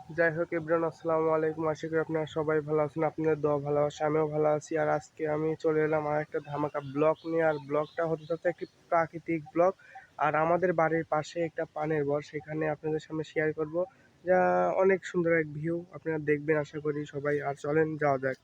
যাই হোক এভরিওয়ান, আসসালামু আলাইকুম। আশা করি আপনারা সবাই ভালো আছেন। আপনাদের দোয়া ভালোবাসা, আমিও ভালো আছি। আর আজকে আমি চলে এলাম আর একটা ধামাকা ব্লগ নিয়ে। আর ব্লগটা হতে যাচ্ছে একটি প্রাকৃতিক ব্লগ। আর আমাদের বাড়ির পাশে একটা পানের বর, সেখানে আপনাদের সামনে শেয়ার করব, যা অনেক সুন্দর এক ভিউ। আপনারা দেখবেন আশা করি সবাই। আর চলেন যাওয়া যাক।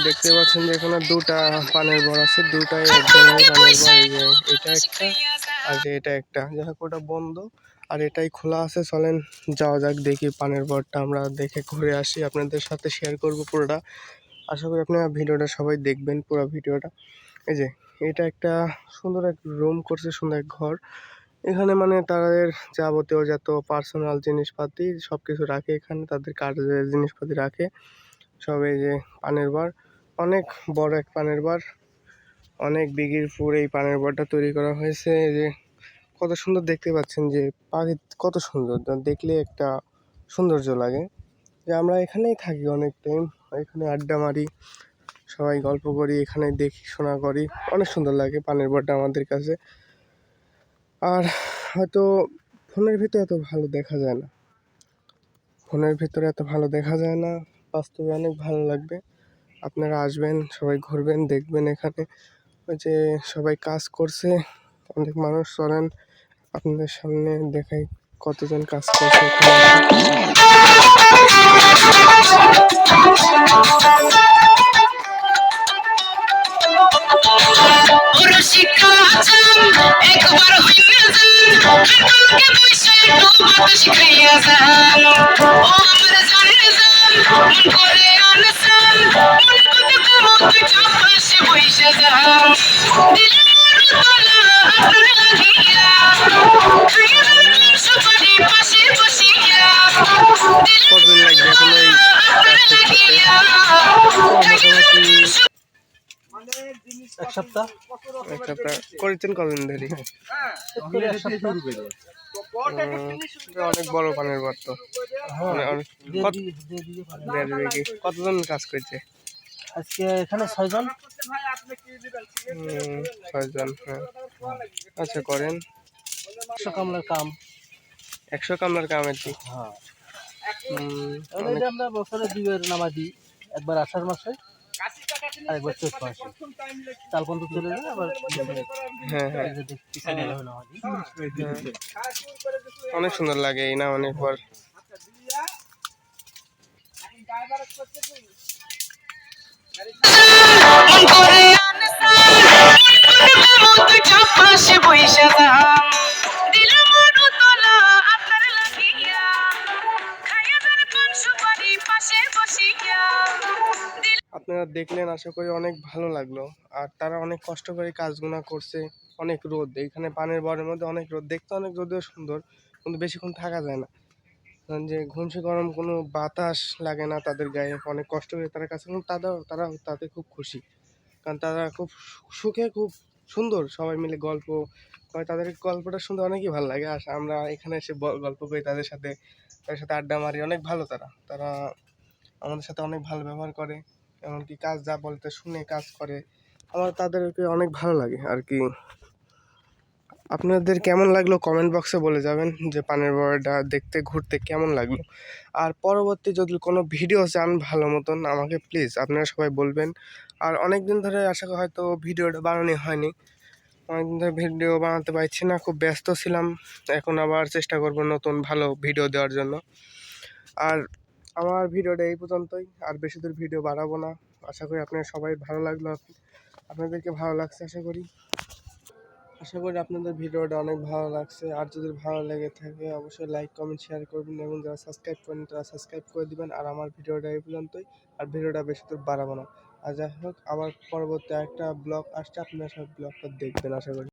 দেখতে পাচ্ছেন যে এখানে দুটা পানের বর আছে, দুটাই এক ধরনের পানের বর। এই যে এটা একটা আর যে এটা একটা, যাই হোক ওটা বন্ধ আর এটাই খোলা আছে। চলেন যাওয়া যাক, দেখি পানের বরটা আমরা দেখে ঘুরে আসি, আপনাদের সাথে শেয়ার করব পুরোটা। আশা করি আপনারা ভিডিওটা সবাই দেখবেন, পুরো ভিডিওটা। এই যে এটা একটা সুন্দর এক রুম করছে, সুন্দর এক ঘর। এখানে মানে তাদের যাবতীয় যত পার্সোনাল জিনিসপাতি সব কিছু রাখে, এখানে তাদের কাজের জিনিসপাতি রাখে সব। এই যে পানের বার, অনেক বড় এক পানের বার, অনেক বিঘির ফুর এই পানের বারটা তৈরি করা হয়েছে। এই যে কত সুন্দর দেখতে পাচ্ছেন, যে পাখি কত সুন্দর, দেখলে একটা সৌন্দর্য লাগে। যে আমরা এখানেই থাকি অনেক টাইম, এখানে আড্ডা মারি, সবাই গল্প করি, এখানে দেখি শোনা করি, অনেক সুন্দর লাগে পানের বারটা আমাদের কাছে। আর হয়তো ফোনের ভিতরে এত ভালো দেখা যায় না, ফোনের ভিতরে এত ভালো দেখা যায় না, বাস্তবে অনেক ভালো লাগবে। আপনারা আসবেন, সবাই ঘুরবেন, দেখবেন। এখানে ওই যে সবাই কাজ করছে, অনেক মানুষ। চলেন আপনাদের সামনে দেখাই কতজন কাজ করছে এখানে। কতদিন লাগবে এখন এই কাজ শেষ করতে? মোটামুটি এক সপ্তাহ করেছেন কতদিন ধরে? অনেক বড় পানের বার তো, মানে দেড় বিঘে। কতজন কাজ করছে আজকে? এখানে 6 জন। 6 জন, হ্যাঁ। আচ্ছা, করেন 100 কামলার কাম। 100 কামলার কাম আর কি। হ্যাঁ, অনেক। আমরা বছরে 2 বার নামা দিই, একবার আষাঢ় মাসে আর একবার চৈত মাসে। তাল পর্যন্ত চলে যায় আবার। হ্যাঁ হ্যাঁ, অনেক সুন্দর লাগে এই না, অনেক বার। আপনারা দেখলেন, আশা করি অনেক ভালো লাগলো। আর তারা অনেক কষ্ট করে কাজগুলো করছে, অনেক রোদ, এইখানে পানের বরের মধ্যে অনেক রোদ, দেখতে অনেক যদিও সুন্দর, কিন্তু বেশিক্ষণ থাকা যায় না। কারণ যে ঘুমসে গরম, কোনো বাতাস লাগে না তাদের গায়ে, অনেক কষ্ট করে তারা কাছে, কিন্তু তারা তাতে খুব খুশি। কারণ তারা খুব সুখে, খুব সুন্দর সবাই মিলে গল্প করে, তাদের গল্পটা শুনতে অনেকই ভালো লাগে। আর আমরা এখানে এসে গল্প করি তাদের সাথে, আড্ডা মারি, অনেক ভালো তারা। তারা আমাদের সাথে অনেক ভালো ব্যবহার করে, এমনকি কাজ যা বলতে শুনে কাজ করে। আমার তাদেরকে অনেক ভালো লাগে আর কি। আপনাদের কেমন লাগলো কমেন্ট বক্সে বলে যাবেন, যে পানের বড়াটা দেখতে ঘুরতে কেমন লাগলো। আর পরবর্তী যদি কোনো ভিডিও চান ভালো মতন, আমাকে প্লিজ আপনারা সবাই বলবেন। আর অনেক দিন ধরে আশা করি হয়তো ভিডিওটা বানানো হয়নি, অনেকদিন ধরে ভিডিও বানাতে পারছি না, খুব ব্যস্ত ছিলাম। এখন আবার চেষ্টা করব নতুন ভালো ভিডিও দেওয়ার জন্য। আর আমার ভিডিওটা এই পর্যন্তই, আর বেশি দূর ভিডিও বাড়াবো না। আশা করি আপনার সবাই ভালো লাগলো, আপনাদেরকে ভালো লাগছে আশা করি আপনাদের ভিডিওটা অনেক ভালো লাগছে। আর যদি ভালো লেগে থাকে অবশ্যই লাইক কমেন্ট শেয়ার করবেন, এবং যারা সাবস্ক্রাইব করেন তারা সাবস্ক্রাইব করে দিবেন। আর আমার ভিডিওটা এই পর্যন্তই, আর ভিডিওটা বেশি দূর বাড়াবো না। আর যাই হোক, আবার পরবর্তী একটা ব্লগ আসছে, আপনারা সব ব্লগটা দেখবেন আশা করি।